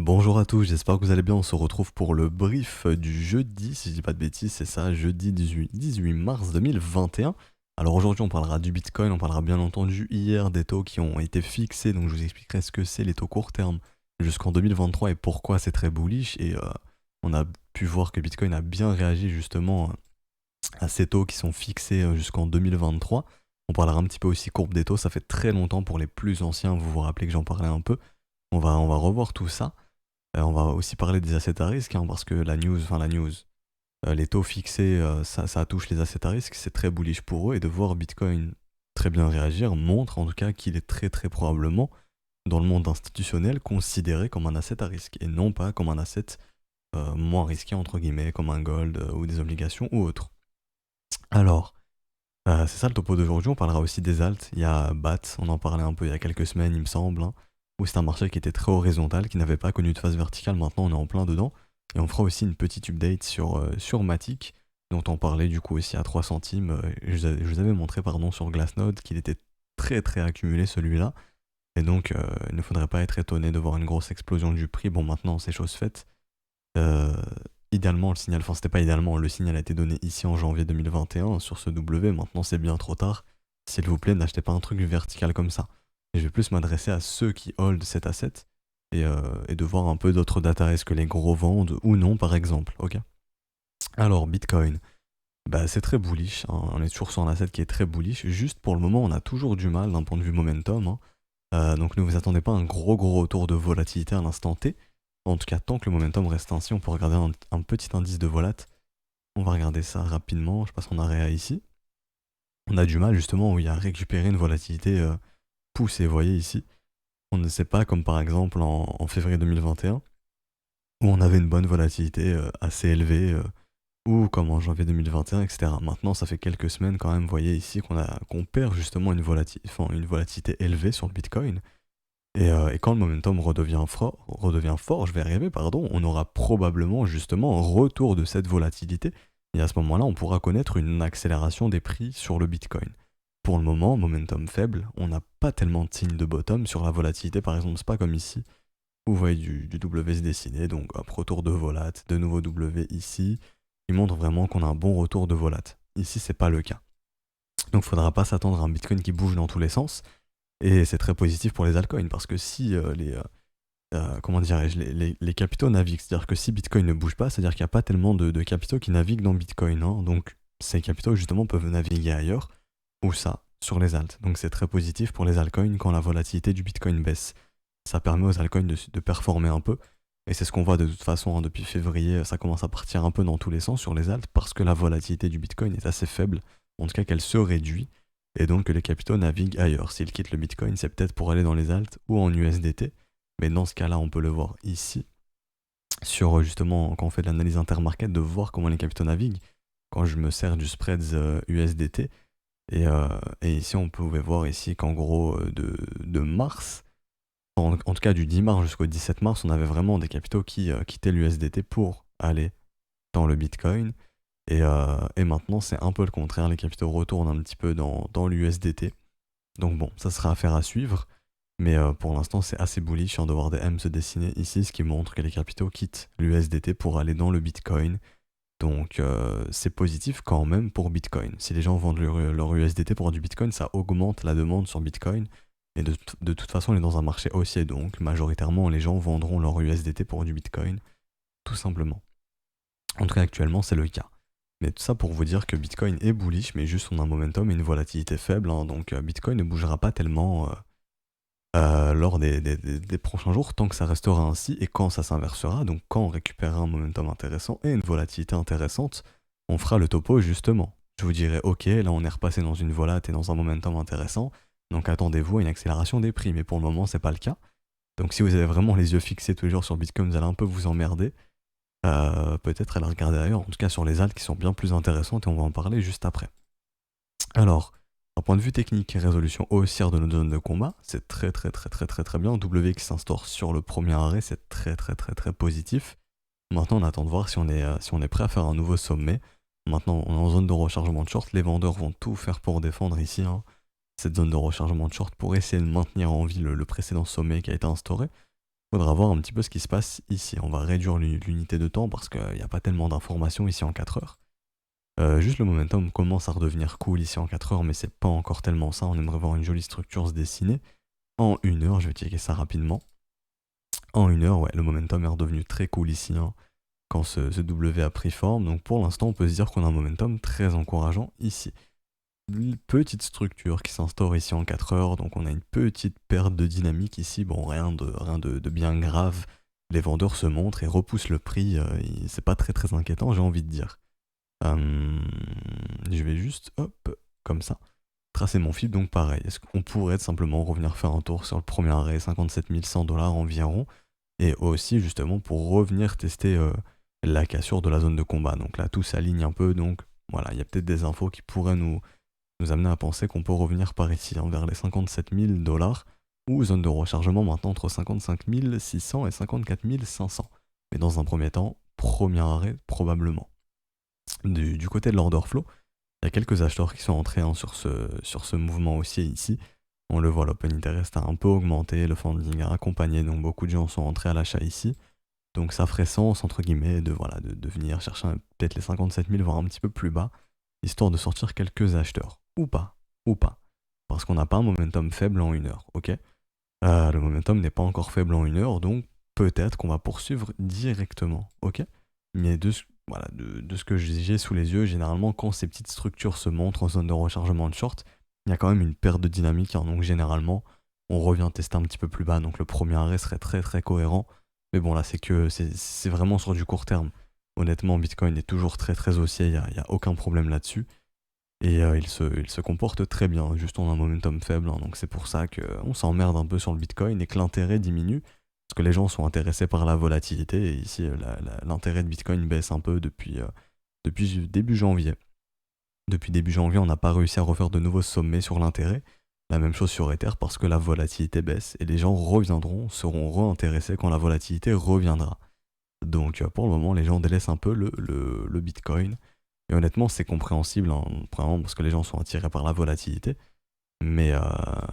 Bonjour à tous, j'espère que vous allez bien. On se retrouve pour le brief du jeudi, si je dis pas de bêtises, c'est ça, jeudi 18 mars 2021. Alors aujourd'hui, on parlera du Bitcoin, on parlera bien entendu hier des taux qui ont été fixés, donc je vous expliquerai ce que c'est les taux court terme jusqu'en 2023 et pourquoi c'est très bullish. Et on a pu voir que Bitcoin a bien réagi justement à ces taux qui sont fixés jusqu'en 2023. On parlera un petit peu aussi courbe des taux, ça fait très longtemps pour les plus anciens, vous vous rappelez que j'en parlais un peu. On va revoir tout ça. On va aussi parler des assets à risque, hein, parce que les taux fixés, ça touche les assets à risque, c'est très bullish pour eux, et de voir Bitcoin très bien réagir montre en tout cas qu'il est très très probablement, dans le monde institutionnel, considéré comme un asset à risque, et non pas comme un asset moins risqué, entre guillemets, comme un gold ou des obligations ou autre. Alors, c'est ça le topo d'aujourd'hui. On parlera aussi des alts. Il y a BAT, on en parlait un peu il y a quelques semaines, il me semble, hein, où c'est un marché qui était très horizontal, qui n'avait pas connu de phase verticale. Maintenant, on est en plein dedans. Et on fera aussi une petite update sur Matic, dont on parlait du coup aussi à 3 centimes. Je vous avais montré pardon, sur Glassnode qu'il était très très accumulé celui-là. Et donc, il ne faudrait pas être étonné de voir une grosse explosion du prix. Bon, maintenant, c'est chose faite. Euh, Idéalement, le signal, enfin, c'était pas idéalement, le signal a été donné ici en janvier 2021 sur ce W. Maintenant, c'est bien trop tard. S'il vous plaît, n'achetez pas un truc vertical comme ça. Et je vais plus m'adresser à ceux qui hold cet asset et de voir un peu d'autres data. Est-ce que les gros vendent ou non, par exemple. Ok. Alors, Bitcoin. Bah, c'est très bullish, hein. On est toujours sur un asset qui est très bullish. Juste pour le moment, on a toujours du mal d'un point de vue momentum, hein. Donc ne vous attendez pas à un gros retour de volatilité à l'instant T. En tout cas, tant que le momentum reste ainsi, on peut regarder un petit indice de volat. On va regarder ça rapidement. Je passe en arrêt à ici. On a du mal justement où il y a récupéré une volatilité poussée. Vous voyez ici, on ne sait pas comme par exemple en février 2021 où on avait une bonne volatilité assez élevée ou comme en janvier 2021, etc. Maintenant, ça fait quelques semaines quand même. Vous voyez ici qu'on perd justement une volatilité élevée sur le Bitcoin. Et quand le momentum redevient fort, je vais arriver, pardon, on aura probablement justement un retour de cette volatilité. Et à ce moment-là, on pourra connaître une accélération des prix sur le Bitcoin. Pour le moment, momentum faible, on n'a pas tellement de signes de bottom sur la volatilité, par exemple, c'est pas comme ici, où vous voyez du W se dessiner, donc hop, retour de volat, de nouveau W ici, qui montre vraiment qu'on a un bon retour de volat. Ici, c'est pas le cas. Donc, il faudra pas s'attendre à un Bitcoin qui bouge dans tous les sens. Et c'est très positif pour les altcoins parce que si comment dirais-je, les capitaux naviguent, c'est-à-dire que si Bitcoin ne bouge pas, c'est-à-dire qu'il n'y a pas tellement de capitaux qui naviguent dans Bitcoin, hein. Donc ces capitaux justement peuvent naviguer ailleurs ou ça sur les alts. Donc c'est très positif pour les altcoins quand la volatilité du Bitcoin baisse. Ça permet aux altcoins de performer un peu. Et c'est ce qu'on voit de toute façon, hein, depuis février, ça commence à partir un peu dans tous les sens sur les alts parce que la volatilité du Bitcoin est assez faible, en tout cas qu'elle se réduit, et donc que les capitaux naviguent ailleurs. S'ils quittent le Bitcoin, c'est peut-être pour aller dans les alts ou en USDT, mais dans ce cas-là, on peut le voir ici, sur justement, quand on fait de l'analyse intermarket, de voir comment les capitaux naviguent, quand je me sers du spreads USDT, et ici, on pouvait voir ici qu'en gros, de mars, en tout cas du 10 mars jusqu'au 17 mars, on avait vraiment des capitaux qui quittaient l'USDT pour aller dans le Bitcoin. Et maintenant, c'est un peu le contraire. Les capitaux retournent un petit peu dans l'USDT. Donc bon, ça sera affaire à suivre. Mais pour l'instant, c'est assez bullish de voir des M se dessiner ici, ce qui montre que les capitaux quittent l'USDT pour aller dans le Bitcoin. Donc c'est positif quand même pour Bitcoin. Si les gens vendent leur USDT pour du Bitcoin, ça augmente la demande sur Bitcoin. Et de toute façon, on est dans un marché haussier, donc majoritairement, les gens vendront leur USDT pour du Bitcoin, tout simplement. En tout cas, actuellement, c'est le cas. Mais tout ça pour vous dire que Bitcoin est bullish, mais juste on a un momentum et une volatilité faible, hein. Donc Bitcoin ne bougera pas tellement lors des prochains jours, tant que ça restera ainsi, et quand ça s'inversera, donc quand on récupérera un momentum intéressant et une volatilité intéressante, on fera le topo justement. Je vous dirai, ok, là on est repassé dans une volate et dans un momentum intéressant, donc attendez-vous à une accélération des prix, mais pour le moment c'est pas le cas. Donc si vous avez vraiment les yeux fixés tous les jours sur Bitcoin, vous allez un peu vous emmerder. Peut-être aller regarder ailleurs, en tout cas sur les alts qui sont bien plus intéressantes, et on va en parler juste après. Alors, d'un point de vue technique, résolution haussière de notre zone de combat, c'est très bien. W qui s'instaure sur le premier arrêt, c'est très positif. Maintenant, on attend de voir si on est prêt à faire un nouveau sommet. Maintenant, on est en zone de rechargement de short. Les vendeurs vont tout faire pour défendre ici, hein, cette zone de rechargement de short pour essayer de maintenir en vie le précédent sommet qui a été instauré. Faudra voir un petit peu ce qui se passe ici. On va réduire l'unité de temps parce qu'il n'y a pas tellement d'informations ici en 4 heures. Juste le momentum commence à redevenir cool ici en 4 heures, mais c'est pas encore tellement ça. On aimerait voir une jolie structure se dessiner. En 1 heure, je vais checker ça rapidement. En 1 heure, ouais, le momentum est redevenu très cool ici, hein, quand ce W a pris forme. Donc pour l'instant, on peut se dire qu'on a un momentum très encourageant ici. Une petite structure qui s'instaure ici en 4 heures, donc on a une petite perte de dynamique ici. Bon, rien de bien grave. Les vendeurs se montrent et repoussent le prix. C'est pas très très inquiétant, j'ai envie de dire. Je vais juste, hop, comme ça, tracer mon fil. Donc pareil, est-ce qu'on pourrait simplement revenir faire un tour sur le premier arrêt, 57 100 $ environ, et aussi justement pour revenir tester la cassure de la zone de combat. Donc là, tout s'aligne un peu, donc voilà, il y a peut-être des infos qui pourraient nous amener à penser qu'on peut revenir par ici, hein, vers les 57 000 $, ou zone de rechargement maintenant entre 55 600 et 54 500. Mais dans un premier temps, premier arrêt probablement. Du côté de l'order flow, il y a quelques acheteurs qui sont entrés, hein, sur ce mouvement haussier ici. On le voit, l'open interest a un peu augmenté, le funding a accompagné, donc beaucoup de gens sont entrés à l'achat ici. Donc ça ferait sens, entre guillemets, de venir chercher peut-être les 57 000, voire un petit peu plus bas, histoire de sortir quelques acheteurs. Ou pas, ou pas. Parce qu'on n'a pas un momentum faible en 1 heure, ok. Le momentum n'est pas encore faible en 1 heure, donc peut-être qu'on va poursuivre directement, ok. Mais voilà, de ce que j'ai sous les yeux, généralement, quand ces petites structures se montrent en zone de rechargement de short, il y a quand même une perte de dynamique, hein, donc généralement, on revient tester un petit peu plus bas, donc le premier arrêt serait très très cohérent. Mais bon, là, c'est vraiment sur du court terme. Honnêtement, Bitcoin est toujours très très haussier, il n'y a aucun problème là-dessus. Et il se comporte très bien, juste on a un momentum faible, hein, donc c'est pour ça qu'on s'emmerde un peu sur le Bitcoin et que l'intérêt diminue, parce que les gens sont intéressés par la volatilité, et ici l'intérêt de Bitcoin baisse un peu depuis début janvier. Depuis début janvier, on n'a pas réussi à refaire de nouveaux sommets sur l'intérêt, la même chose sur Ether, parce que la volatilité baisse, et les gens seront réintéressés quand la volatilité reviendra. Donc pour le moment, les gens délaissent un peu le Bitcoin. Et honnêtement, c'est compréhensible, hein, premièrement parce que les gens sont attirés par la volatilité, mais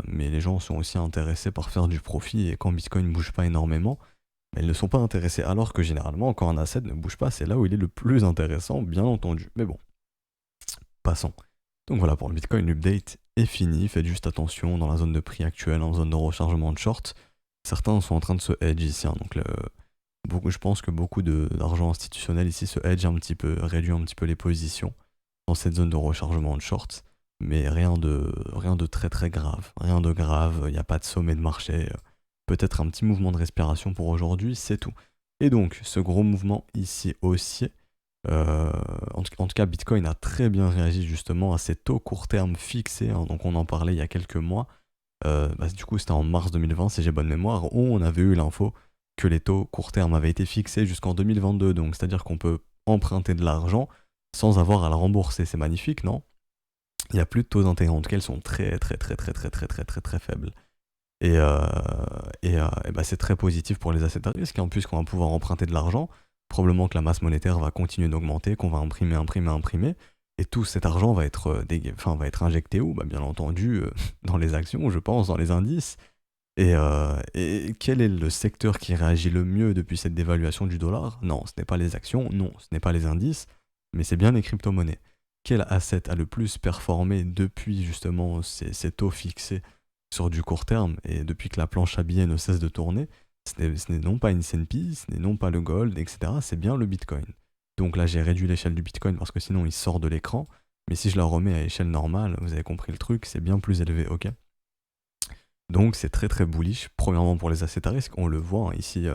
les gens sont aussi intéressés par faire du profit, et quand Bitcoin ne bouge pas énormément, ils ne sont pas intéressés. Alors que généralement, quand un asset ne bouge pas, c'est là où il est le plus intéressant, bien entendu. Mais bon, passons. Donc voilà, pour le Bitcoin, l'update est fini. Faites juste attention dans la zone de prix actuelle, en zone de rechargement de short. Certains sont en train de se hedge ici, hein, donc je pense que beaucoup d'argent institutionnel ici se hedge un petit peu, réduit un petit peu les positions dans cette zone de rechargement de short, mais rien de très très grave. Rien de grave, il n'y a pas de sommet de marché. Peut-être un petit mouvement de respiration pour aujourd'hui, c'est tout. Et donc, ce gros mouvement ici haussier, en tout cas, Bitcoin a très bien réagi justement à ces taux court terme fixés, hein, donc on en parlait il y a quelques mois. Du coup, c'était en mars 2020, si j'ai bonne mémoire, où on avait eu l'info que les taux court terme avaient été fixés jusqu'en 2022. Donc, c'est-à-dire qu'on peut emprunter de l'argent sans avoir à la rembourser. C'est magnifique, non? Il n'y a plus de taux d'intérêt, en tout cas, ils sont très, très, très, très, très, très, très, très, très faibles. C'est très positif pour les assets à risque, hein, puisqu'on va pouvoir emprunter de l'argent. Probablement que la masse monétaire va continuer d'augmenter, qu'on va imprimer. Et tout cet argent va être injecté où? Bien entendu, dans les actions, je pense, dans les indices. Et quel est le secteur qui réagit le mieux depuis cette dévaluation du dollar? Non, ce n'est pas les actions, non, ce n'est pas les indices, mais c'est bien les crypto-monnaies. Quel asset a le plus performé depuis justement ces taux fixés sur du court terme, et depuis que la planche à billets ne cesse de tourner? Ce n'est non pas une S&P, ce n'est non pas le gold, etc. C'est bien le Bitcoin. Donc là, j'ai réduit l'échelle du Bitcoin parce que sinon il sort de l'écran. Mais si je la remets à échelle normale, vous avez compris le truc, c'est bien plus élevé, ok? Donc c'est très très bullish. Premièrement pour les assets à risque, on le voit, hein, ici,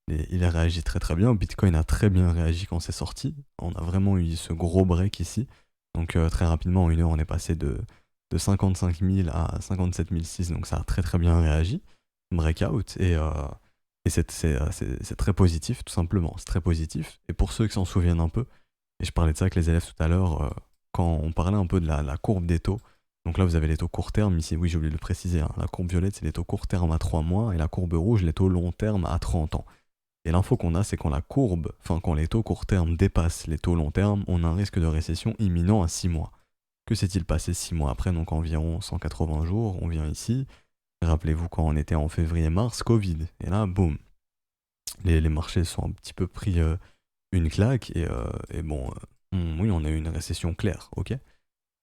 il a réagi très très bien. Bitcoin a très bien réagi quand c'est sorti. On a vraiment eu ce gros break ici. Donc très rapidement, en 1 heure, on est passé de 55 000 à 57 600, donc ça a très très bien réagi. Breakout, et c'est très positif, tout simplement. C'est très positif. Et pour ceux qui s'en souviennent un peu, et je parlais de ça avec les élèves tout à l'heure, quand on parlait un peu de la courbe des taux. Donc là, vous avez les taux court terme, ici, oui, j'ai oublié de le préciser, hein. La courbe violette, c'est les taux court terme à 3 mois, et la courbe rouge, les taux long terme à 30 ans. Et l'info qu'on a, c'est quand quand les taux court terme dépassent les taux long terme, on a un risque de récession imminent à 6 mois. Que s'est-il passé 6 mois après, donc environ 180 jours, on vient ici. Rappelez-vous quand on était en février-mars, Covid, et là, boum. Les marchés sont un petit peu pris une claque et bon, oui, on a eu une récession claire, ok?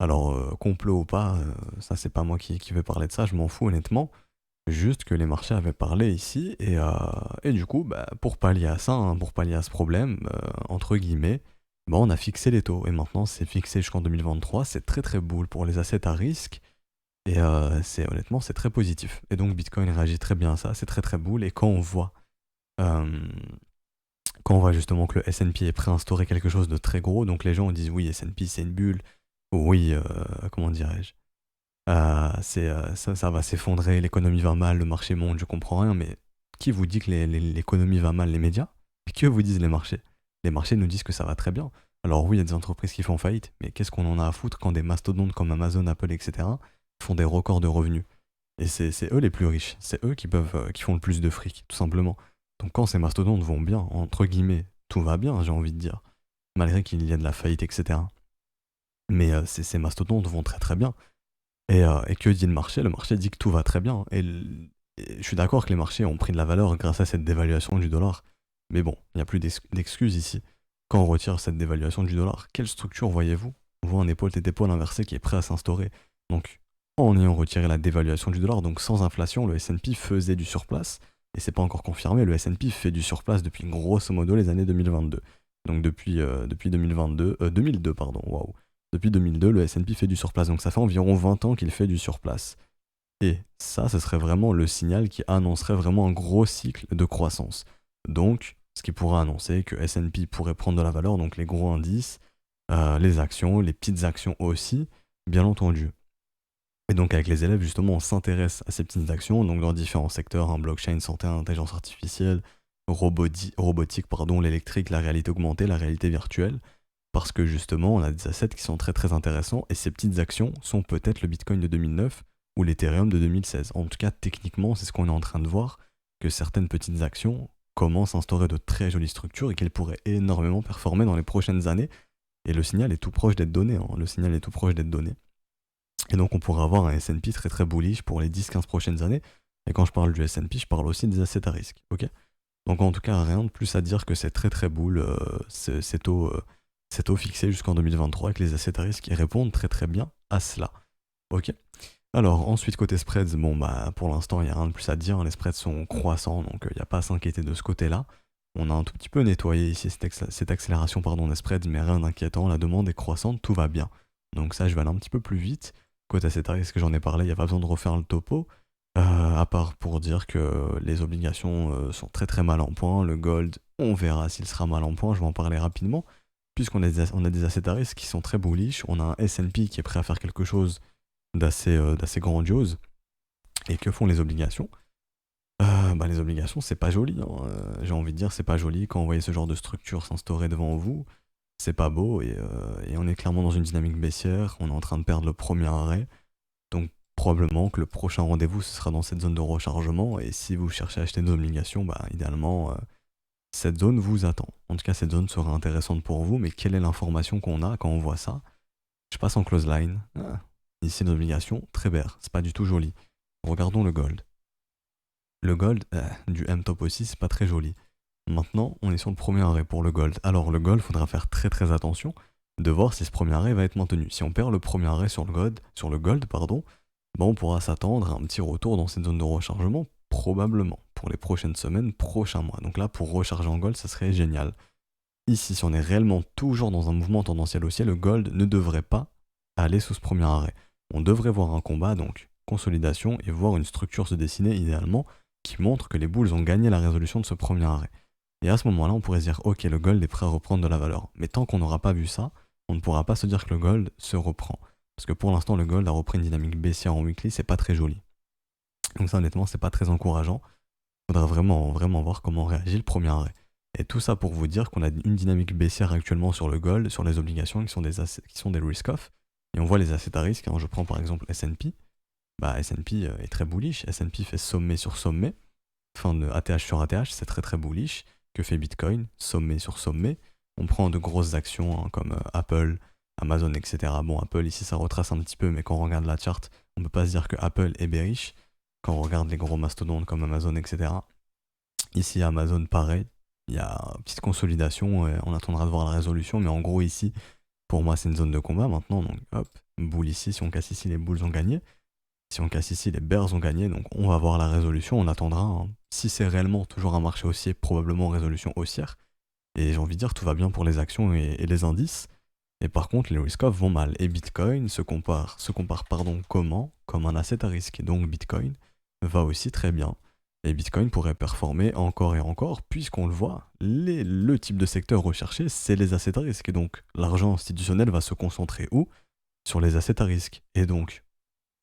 Alors, complot ou pas, ça c'est pas moi qui vais parler de ça, je m'en fous honnêtement. Juste que les marchés avaient parlé ici et du coup, bah, pour pallier à ça, hein, pour pallier à ce problème, entre guillemets, bah, on a fixé les taux. Et maintenant, c'est fixé jusqu'en 2023, c'est très très bull pour les assets à risque. Et c'est honnêtement, c'est très positif. Et donc Bitcoin réagit très bien à ça, c'est très très bull. Et euh, quand on voit justement que le S&P est prêt à instaurer quelque chose de très gros, donc les gens disent oui, S&P c'est une bulle, oui, comment dirais-je, ça va s'effondrer, l'économie va mal, le marché monte, je comprends rien, mais qui vous dit que l'économie va mal? Les médias? Et que vous disent les marchés? Les marchés nous disent que ça va très bien. Alors oui, il y a des entreprises qui font faillite, mais qu'est-ce qu'on en a à foutre quand des mastodontes comme Amazon, Apple, etc. font des records de revenus? Et c'est eux les plus riches, c'est eux qui font le plus de fric, tout simplement. Donc quand ces mastodontes vont bien, entre guillemets, tout va bien, j'ai envie de dire, malgré qu'il y ait de la faillite, etc. Mais ces mastodontes vont très très bien. Et que dit le marché? Le marché dit que tout va très bien. Et je suis d'accord que les marchés ont pris de la valeur grâce à cette dévaluation du dollar. Mais bon, il n'y a plus d'excuses ici. Quand on retire cette dévaluation du dollar, quelle structure voyez-vous? On voit un épaule-tête-épaule inversé qui est prêt à s'instaurer. Donc, en ayant retiré la dévaluation du dollar, donc sans inflation, le S&P faisait du surplace. Et c'est pas encore confirmé, le S&P fait du surplace depuis grosso modo les années 2022. Donc depuis 2002, pardon, waouh. Depuis 2002, le S&P fait du surplace, donc ça fait environ 20 ans qu'il fait du surplace. Et ça, ce serait vraiment le signal qui annoncerait vraiment un gros cycle de croissance. Donc, ce qui pourrait annoncer que S&P pourrait prendre de la valeur, donc les gros indices, les actions, les petites actions aussi, bien entendu. Et donc avec les élèves, justement, on s'intéresse à ces petites actions, donc dans différents secteurs, hein, blockchain, santé, intelligence artificielle, robotique, pardon, l'électrique, la réalité augmentée, la réalité virtuelle, parce que justement, on a des assets qui sont très très intéressants, et ces petites actions sont peut-être le Bitcoin de 2009 ou l'Ethereum de 2016. En tout cas, techniquement, c'est ce qu'on est en train de voir, que certaines petites actions commencent à instaurer de très jolies structures et qu'elles pourraient énormément performer dans les prochaines années. Et le signal est tout proche d'être donné, hein. Le signal est tout proche d'être donné. Et donc on pourrait avoir un S&P très très bullish pour les 10-15 prochaines années. Et quand je parle du S&P, je parle aussi des assets à risque. Ok? Donc en tout cas, rien de plus à dire que c'est très très bull, ces taux fixés jusqu'en 2023 avec les assets à risque qui répondent très très bien à cela. Ok? Alors ensuite côté spreads, bon bah pour l'instant il n'y a rien de plus à dire, hein. Les spreads sont croissants donc il n'y a pas à s'inquiéter de ce côté-là. On a un tout petit peu nettoyé ici cette accélération pardon, des spreads, mais rien d'inquiétant, la demande est croissante, tout va bien. Donc ça je vais aller un petit peu plus vite. Côté asset à risque, j'en ai parlé, il n'y a pas besoin de refaire le topo. À part pour dire que les obligations sont très très mal en point. Le gold, on verra s'il sera mal en point, je vais en parler rapidement. Puisqu'on on a des assets à risque qui sont très bullish, on a un S&P qui est prêt à faire quelque chose d'assez grandiose. Et que font les obligations? Bah, les obligations, c'est pas joli, hein. J'ai envie de dire, c'est pas joli quand vous voyez ce genre de structure s'instaurer devant vous. C'est pas beau et on est clairement dans une dynamique baissière. On est en train de perdre le premier arrêt. Donc probablement que le prochain rendez-vous ce sera dans cette zone de rechargement et si vous cherchez à acheter des obligations, bah idéalement cette zone vous attend. En tout cas cette zone sera intéressante pour vous, mais quelle est l'information qu'on a quand on voit ça? Je passe en close line. Ici l'obligation, très vert, c'est pas du tout joli. Regardons le gold. Le gold, du M-top aussi, c'est pas très joli. Maintenant, on est sur le premier arrêt pour le gold. Alors le gold, faudra faire très très attention de voir si ce premier arrêt va être maintenu. Si on perd le premier arrêt sur le gold, pardon, bah on pourra s'attendre à un petit retour dans cette zone de rechargement, probablement, pour les prochaines semaines, prochains mois. Donc là, pour recharger en gold, ça serait génial. Ici, si on est réellement toujours dans un mouvement tendanciel haussier, le gold ne devrait pas aller sous ce premier arrêt. On devrait voir un combat, donc consolidation, et voir une structure se dessiner idéalement qui montre que les bulls ont gagné la résolution de ce premier arrêt. Et à ce moment-là, on pourrait se dire, ok, le gold est prêt à reprendre de la valeur. Mais tant qu'on n'aura pas vu ça, on ne pourra pas se dire que le gold se reprend. Parce que pour l'instant, le gold a repris une dynamique baissière en weekly, c'est pas très joli. Donc ça, honnêtement, c'est pas très encourageant. Il faudra vraiment, vraiment voir comment réagit le premier arrêt. Et tout ça pour vous dire qu'on a une dynamique baissière actuellement sur le gold, sur les obligations qui sont des risk-off. Et on voit les assets à risque. Hein. Je prends par exemple S&P. Bah, S&P est très bullish. S&P fait sommet sur sommet. Fin de ATH sur ATH, c'est très très bullish. Que fait Bitcoin? Sommet sur sommet. On prend de grosses actions hein, comme Apple, Amazon, etc. Bon, Apple ici ça retrace un petit peu, mais quand on regarde la charte, on peut pas se dire que Apple est bearish. Quand on regarde les gros mastodontes comme Amazon, etc. Ici, Amazon, pareil. Il y a une petite consolidation, et on attendra de voir la résolution, mais en gros, ici, pour moi, c'est une zone de combat maintenant. Donc, hop, boule ici. Si on casse ici, les Bulls ont gagné. Si on casse ici, les Bears ont gagné. Donc, on va voir la résolution. On attendra, hein. Si c'est réellement toujours un marché haussier, probablement résolution haussière. Et j'ai envie de dire, tout va bien pour les actions et les indices. Et par contre, les risk-off vont mal. Et Bitcoin se compare comment? Comme un asset à risque. Donc, Bitcoin va aussi très bien. Et Bitcoin pourrait performer encore et encore, puisqu'on le voit, le type de secteur recherché, c'est les assets à risque. Et donc, l'argent institutionnel va se concentrer où? Sur les assets à risque. Et donc,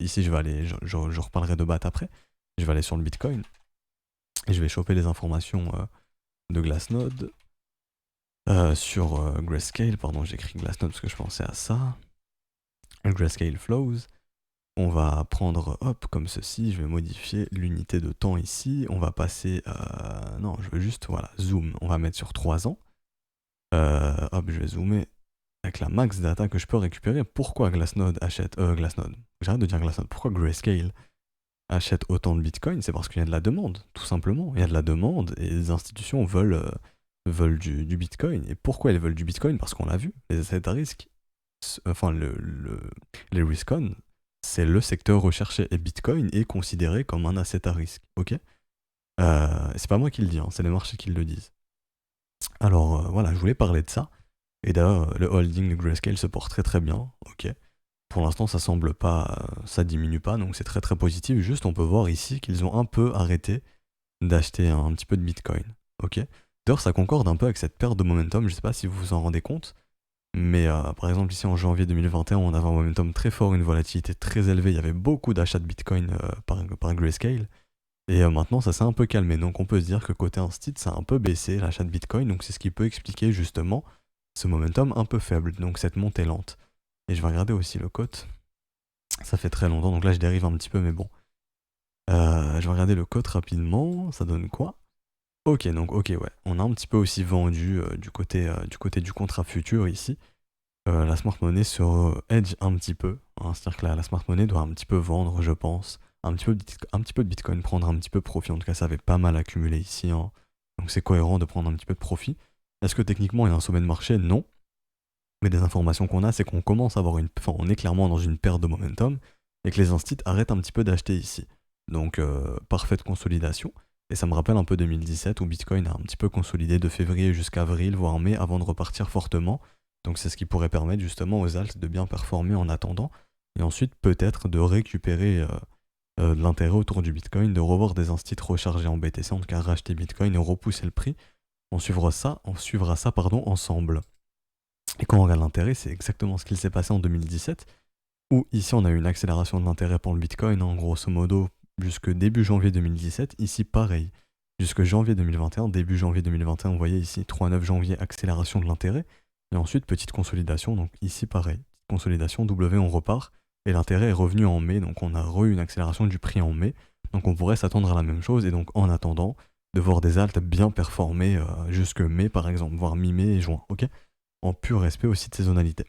ici, je vais aller, je reparlerai de BAT après, je vais aller sur le Bitcoin, et je vais choper les informations de Glassnode, sur Grayscale, pardon, j'ai écrit Glassnode parce que je pensais à ça, Grayscale Flows. On va prendre, hop, comme ceci, je vais modifier l'unité de temps ici, on va passer, non, je veux juste, voilà, zoom, on va mettre sur 3 ans, hop, je vais zoomer avec la max data que je peux récupérer. Pourquoi Glassnode achète, Glassnode, j'arrête de dire Glassnode, pourquoi Grayscale achète autant de Bitcoin? C'est parce qu'il y a de la demande, tout simplement, il y a de la demande, et les institutions veulent du Bitcoin. Et pourquoi elles veulent du Bitcoin? Parce qu'on l'a vu, les assets à risque, enfin, les risk-on, c'est le secteur recherché, et Bitcoin est considéré comme un asset à risque, ok? C'est pas moi qui le dis, hein, c'est les marchés qui le disent. Alors voilà, je voulais parler de ça, et d'ailleurs le holding de Grayscale se porte très très bien, ok? Pour l'instant ça semble pas, ça diminue pas, donc c'est très très positif, juste on peut voir ici qu'ils ont un peu arrêté d'acheter un petit peu de Bitcoin, ok? D'ailleurs ça concorde un peu avec cette perte de momentum, je sais pas si vous vous en rendez compte, mais par exemple ici en janvier 2021 on avait un momentum très fort, une volatilité très élevée, il y avait beaucoup d'achats de Bitcoin par Grayscale, et maintenant ça s'est un peu calmé, donc on peut se dire que côté Instit ça a un peu baissé l'achat de Bitcoin, donc c'est ce qui peut expliquer justement ce momentum un peu faible, donc cette montée lente. Et je vais regarder aussi le cote, ça fait très longtemps, donc là je dérive un petit peu, mais bon. Je vais regarder le cote rapidement, ça donne quoi? Ok, donc ok, ouais, on a un petit peu aussi vendu du côté du contrat futur ici. La smart money se hedge un petit peu, hein, c'est-à-dire que la smart money doit un petit peu vendre, je pense, un petit peu de Bitcoin, prendre un petit peu de profit. En tout cas, ça avait pas mal accumulé ici, hein. Donc c'est cohérent de prendre un petit peu de profit. Est-ce que techniquement il y a un sommet de marché? Non. Mais des informations qu'on a, c'est qu'on commence à avoir enfin, on est clairement dans une perte de momentum et que les instits arrêtent un petit peu d'acheter ici. Donc parfaite consolidation. Et ça me rappelle un peu 2017 où Bitcoin a un petit peu consolidé de février jusqu'à avril, voire mai, avant de repartir fortement. Donc c'est ce qui pourrait permettre justement aux alts de bien performer en attendant, et ensuite peut-être de récupérer de l'intérêt autour du Bitcoin, de revoir des instits rechargés en BTC, en tout cas racheter Bitcoin et repousser le prix. On suivra ça ensemble. Et quand on regarde l'intérêt, c'est exactement ce qu'il s'est passé en 2017, où ici on a eu une accélération de l'intérêt pour le Bitcoin, en grosso modo jusque début janvier 2017, ici pareil, jusque janvier 2021, début janvier 2021, vous voyez ici 3-9 janvier, accélération de l'intérêt, et ensuite petite consolidation, donc ici pareil, petite consolidation, W on repart, et l'intérêt est revenu en mai, donc on a eu une accélération du prix en mai, donc on pourrait s'attendre à la même chose, et donc en attendant, de voir des alts bien performer jusque mai par exemple, voire mi-mai et juin, ok? En pur respect aussi de saisonnalité.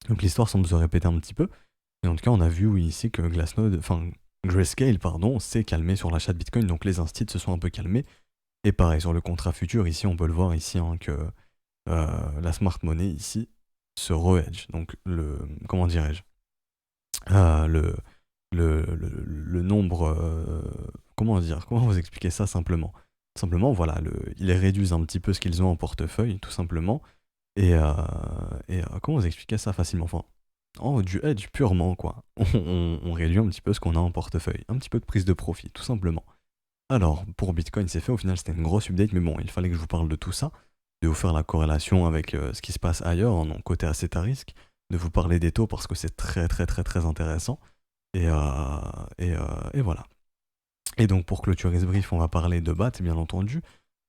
Donc l'histoire semble se répéter un petit peu, et en tout cas on a vu oui, ici que Grayscale s'est calmé sur l'achat de Bitcoin, donc les instits se sont un peu calmés, et pareil sur le contrat futur, ici on peut le voir ici hein, que la smart money ici se re-hedge, donc comment dirais-je, le, le nombre, comment vous expliquer ça simplement? Simplement voilà, ils réduisent un petit peu ce qu'ils ont en portefeuille, tout simplement, et comment vous expliquer ça facilement? Enfin, du hedge purement, quoi. On réduit un petit peu ce qu'on a en portefeuille. Un petit peu de prise de profit, tout simplement. Alors, pour Bitcoin, c'est fait. Au final, c'était une grosse update, mais bon, il fallait que je vous parle de tout ça, de vous faire la corrélation avec ce qui se passe ailleurs, hein, donc côté asset à risque, de vous parler des taux parce que c'est très très très très intéressant. Et voilà. Et donc, pour clôturer ce brief, on va parler de BAT, bien entendu.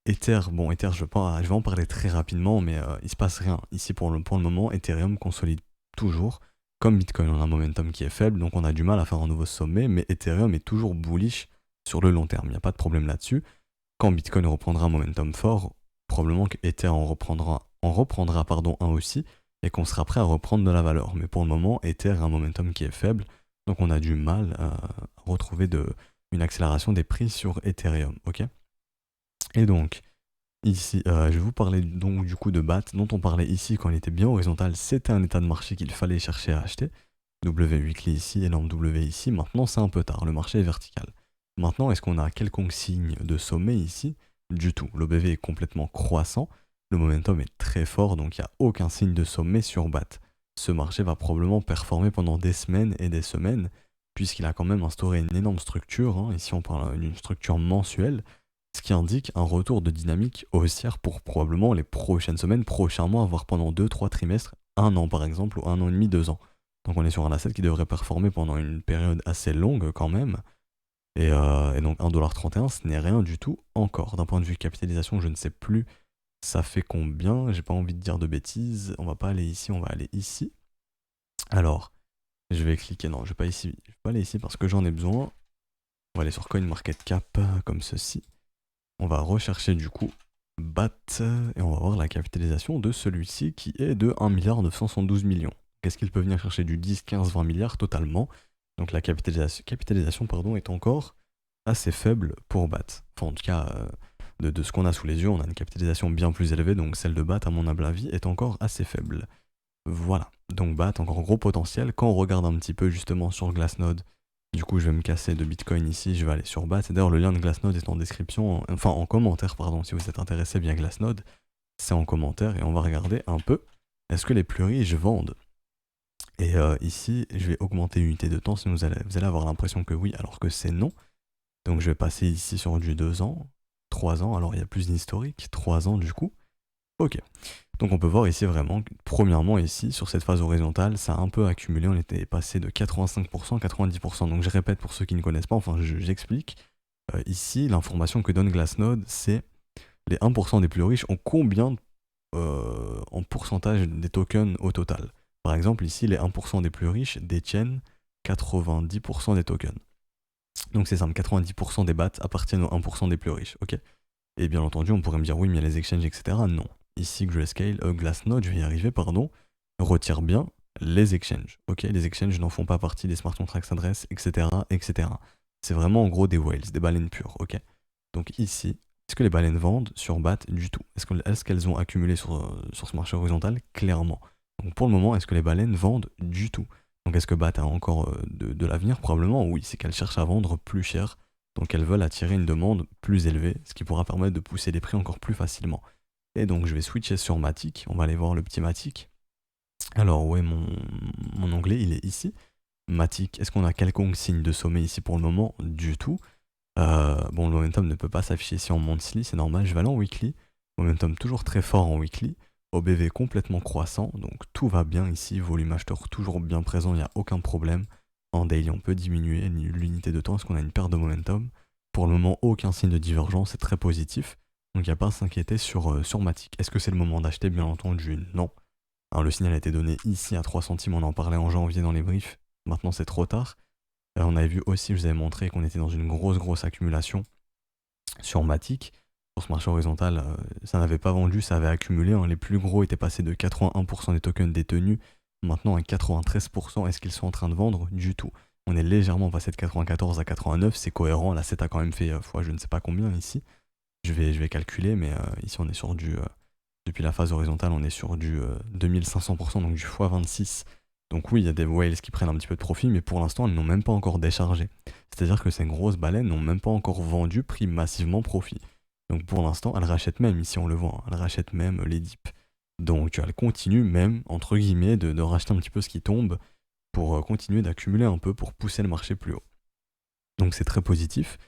Ether, je vais en parler très rapidement, mais il se passe rien. Ici, pour le moment, Ethereum consolide toujours. Comme Bitcoin, on a un momentum qui est faible, donc on a du mal à faire un nouveau sommet, mais Ethereum est toujours bullish sur le long terme. Il n'y a pas de problème là-dessus. Quand Bitcoin reprendra un momentum fort, probablement que Ether en reprendra un aussi, et qu'on sera prêt à reprendre de la valeur. Mais pour le moment, Ether a un momentum qui est faible, donc on a du mal à retrouver une accélération des prix sur Ethereum, ok? Et donc, ici, je vais vous parler donc du coup de BAT, dont on parlait ici quand il était bien horizontal, c'était un état de marché qu'il fallait chercher à acheter. W weekly ici, énorme W ici, maintenant c'est un peu tard, le marché est vertical. Maintenant, est-ce qu'on a quelconque signe de sommet ici? Du tout, l'OBV est complètement croissant, le momentum est très fort, donc il n'y a aucun signe de sommet sur BAT. Ce marché va probablement performer pendant des semaines et des semaines, puisqu'il a quand même instauré une énorme structure, hein. Ici on parle d'une structure mensuelle, ce qui indique un retour de dynamique haussière pour probablement les prochaines semaines, prochains mois, voire pendant 2-3 trimestres, un an par exemple, ou un an et demi, 2 ans. Donc on est sur un asset qui devrait performer pendant une période assez longue quand même. Et donc 1,31$, ce n'est rien du tout encore. D'un point de vue capitalisation, je ne sais plus ça fait combien, j'ai pas envie de dire de bêtises. On va pas aller ici, on va aller ici. Alors, je vais cliquer, non, je vais pas ici, je vais pas aller ici parce que j'en ai besoin. On va aller sur CoinMarketCap comme ceci. On va rechercher du coup BAT et on va voir la capitalisation de celui-ci qui est de 1,972 milliard. Qu'est-ce qu'il peut venir chercher du 10, 15, 20 milliards totalement? Donc la capitalisation pardon, est encore assez faible pour BAT. Enfin en tout cas, de ce qu'on a sous les yeux, on a une capitalisation bien plus élevée, donc celle de BAT à mon humble avis est encore assez faible. Voilà, donc BAT encore gros potentiel. Quand on regarde un petit peu justement sur Glassnode, du coup, je vais me casser de Bitcoin ici, je vais aller sur BAT. Et d'ailleurs, le lien de Glassnode est en description, enfin en commentaire, pardon, si vous êtes intéressé via Glassnode, c'est en commentaire et on va regarder un peu. Est-ce que les plus riches vendent? Et ici, je vais augmenter l'unité de temps, sinon vous allez avoir l'impression que oui, alors que c'est non. Donc je vais passer ici sur du 2 ans, 3 ans, alors il y a plus d'historique, 3 ans du coup. Ok. Donc on peut voir ici vraiment, premièrement ici, sur cette phase horizontale, ça a un peu accumulé, on était passé de 85%, 90%. Donc je répète pour ceux qui ne connaissent pas, enfin j'explique. Ici, l'information que donne Glassnode, c'est les 1% des plus riches ont combien en pourcentage des tokens au total. Par exemple, ici, les 1% des plus riches détiennent 90% des tokens. Donc c'est simple, 90% des BAT appartiennent aux 1% des plus riches, ok? Et bien entendu, on pourrait me dire oui, mais il y a les exchanges, etc. Non. Ici, Glassnode, je vais y arriver, pardon, retire bien les exchanges. Ok, les exchanges n'en font pas partie des smart contracts adresses, etc., etc. C'est vraiment en gros des whales, des baleines pures. Ok. Donc ici, est-ce que les baleines vendent sur BAT du tout? Est-ce qu'elles ont accumulé sur ce marché horizontal? Clairement. Donc pour le moment, est-ce que les baleines vendent du tout? Donc est-ce que BAT a encore de l'avenir? Probablement oui, c'est qu'elles cherchent à vendre plus cher, donc elles veulent attirer une demande plus élevée, ce qui pourra permettre de pousser les prix encore plus facilement. Et donc je vais switcher sur Matic, on va aller voir le petit Matic. Alors ouais, mon onglet il est ici. Matic, est-ce qu'on a quelconque signe de sommet ici pour le moment? Du tout. Bon, le momentum ne peut pas s'afficher ici en monthly, c'est normal, je vais aller en weekly. Momentum toujours très fort en weekly. OBV complètement croissant, donc tout va bien ici. Volume acheteur toujours bien présent, il n'y a aucun problème. En daily, on peut diminuer l'unité de temps, est-ce qu'on a une perte de momentum? Pour le moment, aucun signe de divergence, c'est très positif. Donc il n'y a pas à s'inquiéter sur Matic. Est-ce que c'est le moment d'acheter? Bien entendu, non. Alors, le signal a été donné ici à 3 centimes, on en parlait en janvier dans les briefs. Maintenant, c'est trop tard. On avait vu aussi, je vous avais montré qu'on était dans une grosse accumulation sur Matic. Sur ce marché horizontal, ça n'avait pas vendu, ça avait accumulé, hein. Les plus gros étaient passés de 81% des tokens détenus, maintenant à 93%. Est-ce qu'ils sont en train de vendre? Du tout. On est légèrement passé de 94 à 89, c'est cohérent. La 7 a quand même fait fois je ne sais pas combien ici. Je vais calculer, mais ici on est sur du... depuis la phase horizontale, on est sur du 2500%, donc du x26. Donc oui, il y a des whales qui prennent un petit peu de profit, mais pour l'instant, elles n'ont même pas encore déchargé. C'est-à-dire que ces grosses baleines n'ont même pas encore vendu, pris massivement profit. Donc pour l'instant, elles rachètent même, ici on le voit, hein, elles rachètent même les dips. Donc elles continuent même, entre guillemets, de racheter un petit peu ce qui tombe pour continuer d'accumuler un peu, pour pousser le marché plus haut. Donc c'est très positif.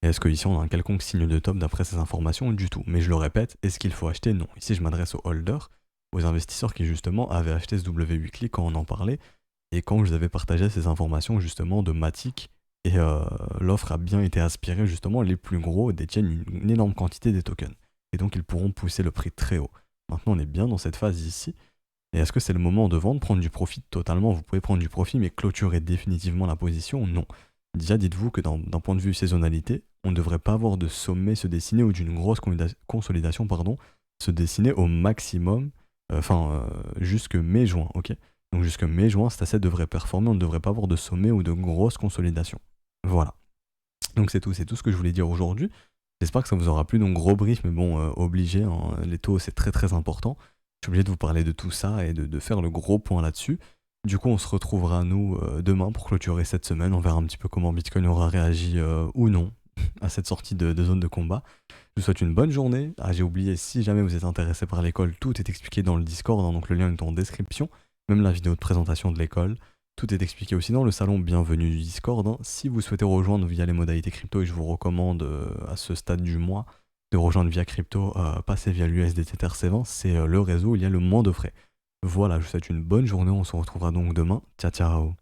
Et est-ce qu'ici on a un quelconque signe de top d'après ces informations? Du tout. Mais je le répète, est-ce qu'il faut acheter? Non. Ici je m'adresse aux holders, aux investisseurs qui justement avaient acheté ce W Weekly quand on en parlait, et quand je vous avais partagé ces informations justement de Matic, et l'offre a bien été aspirée justement, les plus gros détiennent une énorme quantité des tokens. Et donc ils pourront pousser le prix très haut. Maintenant on est bien dans cette phase ici. Et est-ce que c'est le moment de vendre, prendre du profit totalement? Vous pouvez prendre du profit, mais clôturer définitivement la position? Non. Déjà, dites-vous que d'un point de vue saisonnalité, on ne devrait pas avoir de sommet se dessiner ou d'une grosse consolidation se dessiner au maximum, jusque mai-juin, ok? Donc jusque mai-juin, cet asset devrait performer, on ne devrait pas avoir de sommet ou de grosse consolidation. Voilà. Donc c'est tout ce que je voulais dire aujourd'hui. J'espère que ça vous aura plu, donc gros brief, mais bon, obligé, hein, les taux c'est très très important. Je suis obligé de vous parler de tout ça et de faire le gros point là-dessus. Du coup, on se retrouvera nous demain pour clôturer cette semaine. On verra un petit peu comment Bitcoin aura réagi ou non à cette sortie de zone de combat. Je vous souhaite une bonne journée. Ah, j'ai oublié, si jamais vous êtes intéressé par l'école, tout est expliqué dans le Discord, hein, donc le lien est en description, même la vidéo de présentation de l'école. Tout est expliqué aussi dans le salon bienvenue du Discord, hein. Si vous souhaitez rejoindre via les modalités crypto, et je vous recommande à ce stade du mois de rejoindre via crypto, passer via l'USDT TRC20, c'est le réseau où il y a le moins de frais. Voilà, je vous souhaite une bonne journée, on se retrouvera donc demain. Ciao ciao.